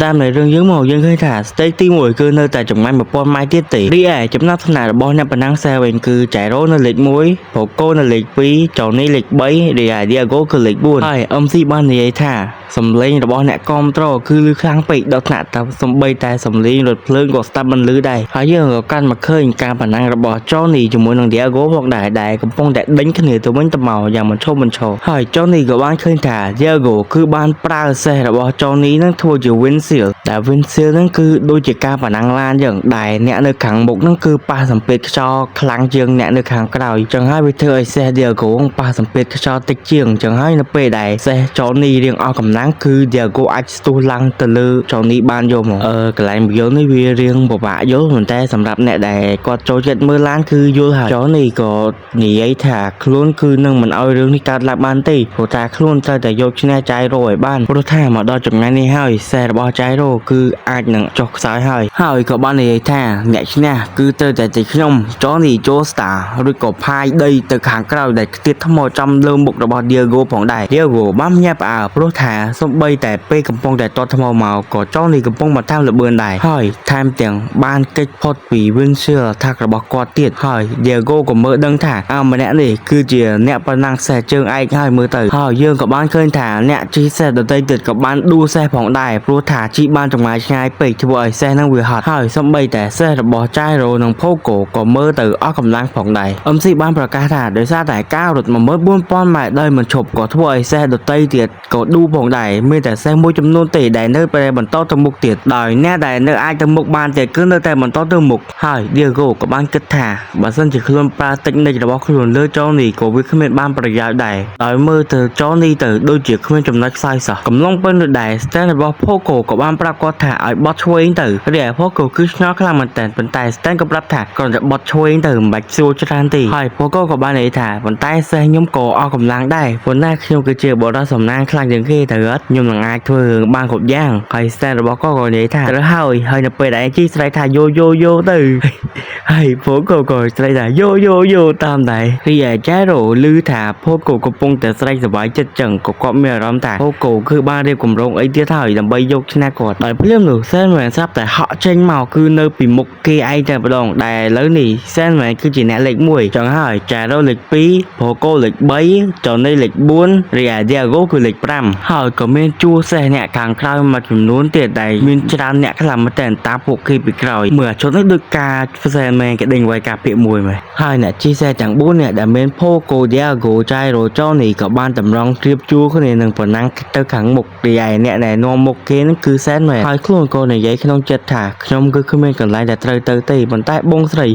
តាមនៃរឿងយើងមកយើងឃើញថាស្តេកទី1គឺនៅតែចម្ងាយ1000ម៉ៃទៀតទេរីឯចំណាត់ថ្នាក់របស់អ្នកប្រណាំងសេវិញគឺចៃរ៉ូនៅលេខ1 ប្រូកូនៅលេខ2 ចៅនេះលេខ3រីឯឌីយ៉ាហ្គោគឺលេខ4ហើយអឹមស៊ីបាននិយាយថាសំឡេងរបស់អ្នកគាំទ្រគឺលឺខ្លាំងពេកដល់ថ្នាក់តែសំបីតែសំឡេងរថភ្លើងក៏ស្ដាប់មិនលឺដែរហើយយើងក៏កាន់មកឃើញការប្រណាំងរបស់ចូនីជាមួយនឹងឌីយ៉ាហ្គោផងដែរដែលកំពុងតែដេញគ្នាទៅវិញទៅមកយ៉ាងមិនឈប់មិនឈរហើយចូនីក៏បានឃើញថាឌីយ៉ាហ្គោគឺបានប្រើសេះរបស់ចូនីនឹងធ្វើជា windshield ដែល windshield ហ្នឹងគឺដូចជាការប្រណាំងឡានចឹងដែលអ្នកនៅខាងមុខហ្នឹងគឺប៉ះសម្ពាធខ្យល់ខ្លាំងជាងអ្នកនៅខាងក្រោយចឹងហើយវាធ្វើឲ្យសេះឌីយ៉ាហ្គោប៉ះសម្ពាធខ្យល់តិចជាងចឹងហើយនៅពេលដែលសេះចូនីរៀងអស់កម្លាំងគឺឌីយ៉ាហ្គោអាចស្ទុះឡើងទៅលើចូនីបានយកមកកន្លែងយល់នេះវារៀងពិបាកយល់ប៉ុន្តែសម្រាប់អ្នកដែលគាត់ចូលចិត្តមើលឡានគឺយល់ហើយចូនីក៏និយាយថាខ្លួនគឺនឹងមិនឲ្យរឿងនេះកើតឡើងបានទេព្រោះថាខ្លួនត្រូវតែយកឈ្នះចៃរ៉ូឲ្យបានព្រោះថាមកដល់ចម្ងាយនេះហើយសេះរបស់ចៃរ៉ូគឺអាចនឹងចុះខ្សោយហើយក៏បាននិយាយថាអ្នកឈ្នះគឺត្រូវតែខ្ញុំចូនីចូលស្តាឬក៏ផាយដីទៅខាងក្រោយដែលខ្ទាតថ្មចំលើមុខរបស់ឌីយ៉ាហ្គោផងដែរឌីយ៉ាហ្គោបានញាប់ផ្អើលព្រោះថាសំបីតែពេលកំពុងតែទាត់ថ្មមកក៏ចូនីកំពុងមកតាមលបឿនដែរហើយថែមទាំងបានកិច្ចផុតពី windshield attack របស់គាត់ទៀតហើយឌីយ៉ាហ្គោក៏មើលដឹងថាម្នាក់នេះគឺជាអ្នកប្រណាំងសេះជើងឯកហើយមើលទៅហើយយើងក៏បានឃើញថាអ្នកជិះសេះដទៃទៀតក៏បានដួលសេះផងដែរព្រោះថាជិះបានចម្ងាយឆ្ងាយពេកធ្វើឲ្យសេះនឹងវាហត់ហើយសំបីតែសេះរបស់ចៃរ៉ូនិងផូកូក៏មើលទៅអស់កម្លាំងផងដែរអឹមស៊ីបានប្រកាសថាដោយសារតែការរត់14000ម៉ែត្រដោយមិនឈប់ក៏ធ្វើឲ្យសេះដទៃទៀតក៏ដួលផងដែរមានតែសេះមួយចំនួនទេដែលនៅតែបន្តទៅមុខទៀតដោយអ្នកដែលនៅអាចទៅមុខបានទៀតគឺនៅតែបន្តទៅមុខហើយឌីយ៉ាហ្គោក៏បានគិតថាបើសិនជាខ្លួនប្រើតិចនិចរបស់ខ្លួនលើចូនីក៏វាគ្មានបានប្រយោជន៍ដែរដោយមើលទៅចូនីទៅដូចជាគ្មានចំណុចខ្សោយសោះកំឡុងពេលនោះដែរ stand របស់ផូកូក៏បានប្រាប់គាត់ថាឲ្យបត់ឆ្វេងទៅរីឯផូកូគឺឆ្ងល់ខ្លាំងមែនតើប៉ុន្តែ stand ក៏ប្រាប់ថាគ្រាន់តែបត់ឆ្វេងទៅមិនបាច់សួរច្រើនទេហើយផូកូក៏បាននិយាយថាប៉ុន្តែសេះខ្ញុំក៏អស់កម្លាំងដែរប៉ុន្តែខ្ញុំគឺជាបរិសុទ្ធសំណាងខ្លាំងជាងគេទៅអត់ខ្ញុំនឹងអាចធ្វើរឿងបានគ្រប់យ៉ាងហើយ stand របស់គាត់ក៏និយាយថាត្រូវហើយនៅពេលដែលជីស្រែកថាយោទៅហើយផូកូក៏ស្រែកថាយោតាមដែររីឯចៃរ៉ូឮថាផូកូកំពុងតែស្រែកសប្បាយចិត្តចឹងក៏គាត់មានអារម្មណ៍ថាផូកូគឺបានរៀបគម្រោងអីទៀតហើយដើម្បីយកឈ្នះគាត់ដោយភ្លាមនោះសែនមែនស្រាប់តែហក់ចេញមកគឺនៅពីមុខគេឯងតែម្ដងដែលឥឡូវនេះសែនមែនគឺជាអ្នកលេខ1ចឹងហើយចៃរ៉ូលេខ2ផូកូលេខ3ចុនេះលេខ4រីឯឌីយ៉ាហ្គោគឺលេខ5ហើយក៏មានជួសេះអ្នកខាងក្រោយមួយចំនួនទៀតដែលមានច្រើនអ្នកខ្លាំងមែនតែតាមពួកគេពីក្រោយមើលជុតនេះដូចការសែនមែនគេដេញໄວការពាក្យមួយមែនហើយអ្នកជិះសេះទាំង4អ្នកដែលមានផូកូឌីយ៉ាហ្គោចៃរ៉ូចូនីក៏បានតម្រង់ជ្រាបជួរគ្នានឹងប្រណាំងទៅខាងមុខរីឯអ្នកដែលនាំមុខគេនឹងគឺសែនមែនហើយខ្លួនក៏និយាយក្នុងចិត្តថាខ្ញុំគឺគ្មានកន្លែងដែលត្រូវទៅទេប៉ុន្តែបងស្រី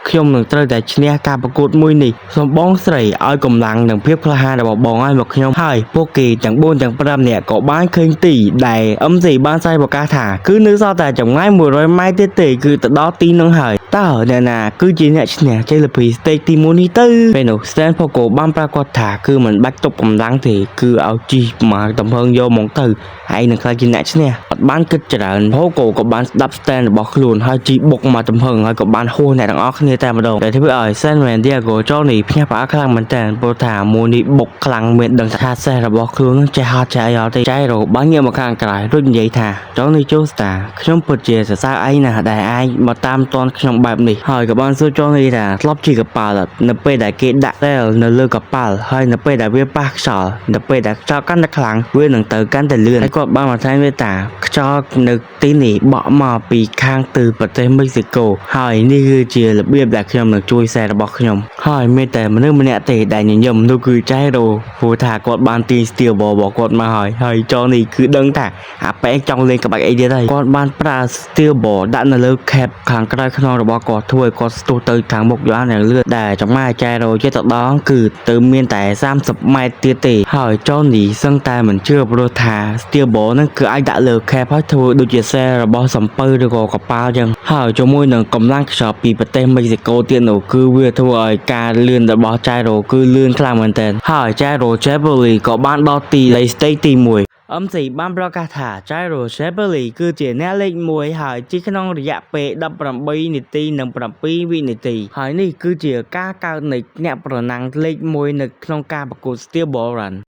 ខ្ញុំនឹងត្រូវតែឈ្នះការប្រកួតមួយនេះសូមបងស្រីឲ្យកម្លាំងនិងភាពក្លាហានរបស់បងឲ្យមកខ្ញុំហើយពួកគេទាំង4ទាំង5នាក់ក៏បានឃើញទីដែលអឹមស៊ីបានស្រាយប្រកាសថាគឺនៅសល់តែចម្ងាយ100ម៉ែត្រទៀតទេគឺទៅដល់ទីនោះហើយតើអ្នកណាគឺជាអ្នកឈ្នះជ័យលាភីស្តេកទី1នេះទៅពេលនោះ Stan Pogo បានប្រាប់គាត់ថាគឺមិនបាច់ទប់កម្លាំងទេគឺឲ្យជីមកតំភើងយកមកទៅហើយនឹងខ្លាចជាអ្នកឈ្នះអត់បានគិតច្រើន Pogo ក៏បានស្ដាប់ Stan របស់ខ្លួនហើយជីបុកមកតំភើងហើយក៏បានហួសអ្នកទាំងអស់គ្នាតែម្ដងដែលធ្វើឲ្យ San Diego ចូលនេះភ្ញាក់ផ្អើលខ្លាំងមែនតើព្រោះថាមួយនេះបុកខ្លាំងមានដឹងថាសេះរបស់ខ្លួននឹងចេះហត់ចេះអីអត់ទេចៃរ៉ូបានងាកមកខាងក្រៅរួចនិយាយថាចូលនេះចូលស្តាខ្ញុំពិតជាសរសើរឯងណាស់ដែលអាចមកតាមតនខ្ញុំបែបនេះហើយក៏បានសួរចូលនេះថាធ្លាប់ជិះកប៉ាល់នៅពេលដែលគេដាក់តែលនៅលើកប៉ាល់ហើយនៅពេលដែលវាប៉ះខ្យល់នៅពេលដែលខ្យល់កាន់តែខ្លាំងវានឹងទៅកាន់តែលឿនហើយគាត់បានបន្ថែមវាថាខ្យល់នៅទីនេះបក់មកពីខាងទិសប្រទេសមិចស៊ីកូហើយនេះគឺជារបៀបដែលខ្ញុំនឹងជួយសេះរបស់ខ្ញុំហើយមានតែមនុស្សម្នាក់ទេដែលញញឹមនោះគឺចៃរ៉ូព្រោះថាគាត់បានទីស្ទៀលបរបស់គាត់មកហើយចោនេះគឺដឹងថាអាប៉ែចង់លេងក្បាច់អីទៀតហើយគាត់បានប្រើស្ទៀលបដាក់នៅលើខេបខាងក្រៅខ្នងរបស់គាត់ធ្វើឲ្យគាត់ស្ទុះទៅខាងមុខយ៉ាងលឿនដែលចម្ងាយចៃរ៉ូជាទៅដល់គឺទៅមានតែ30ម៉ែត្រទៀតទេហើយចោនេះសឹងតែមិនជឿព្រោះថាស្ទៀលបហ្នឹងគឺអាចដាក់លើខេបហើយធ្វើដូចជាសេះរបស់សំពៅឬក៏កប៉ាល់ចឹងហើយជាមួយនឹងកម្លាំងខ្យល់ពីប្រទេសមិចស៊ីកូទៀតនោះគឺវាធ្វើឲ្យការលឿនរបស់ចៃរ៉ូគឺលឿនខ្លាំងមែនទែនហើយចៃរ៉ូជេបូលីក៏បានដល់ទីលេខស្តេកទី1អឹមស៊ីបានប្រកាសថាចៃរ៉ូជេបូលីគឺជាអ្នកលេខ1ហើយជិះក្នុងរយៈពេល18នាទីនិង7វិនាទីហើយនេះគឺជាការកើតនៃអ្នកប្រណាំងលេខ1នៅក្នុងការប្រកួត Steel Ball Run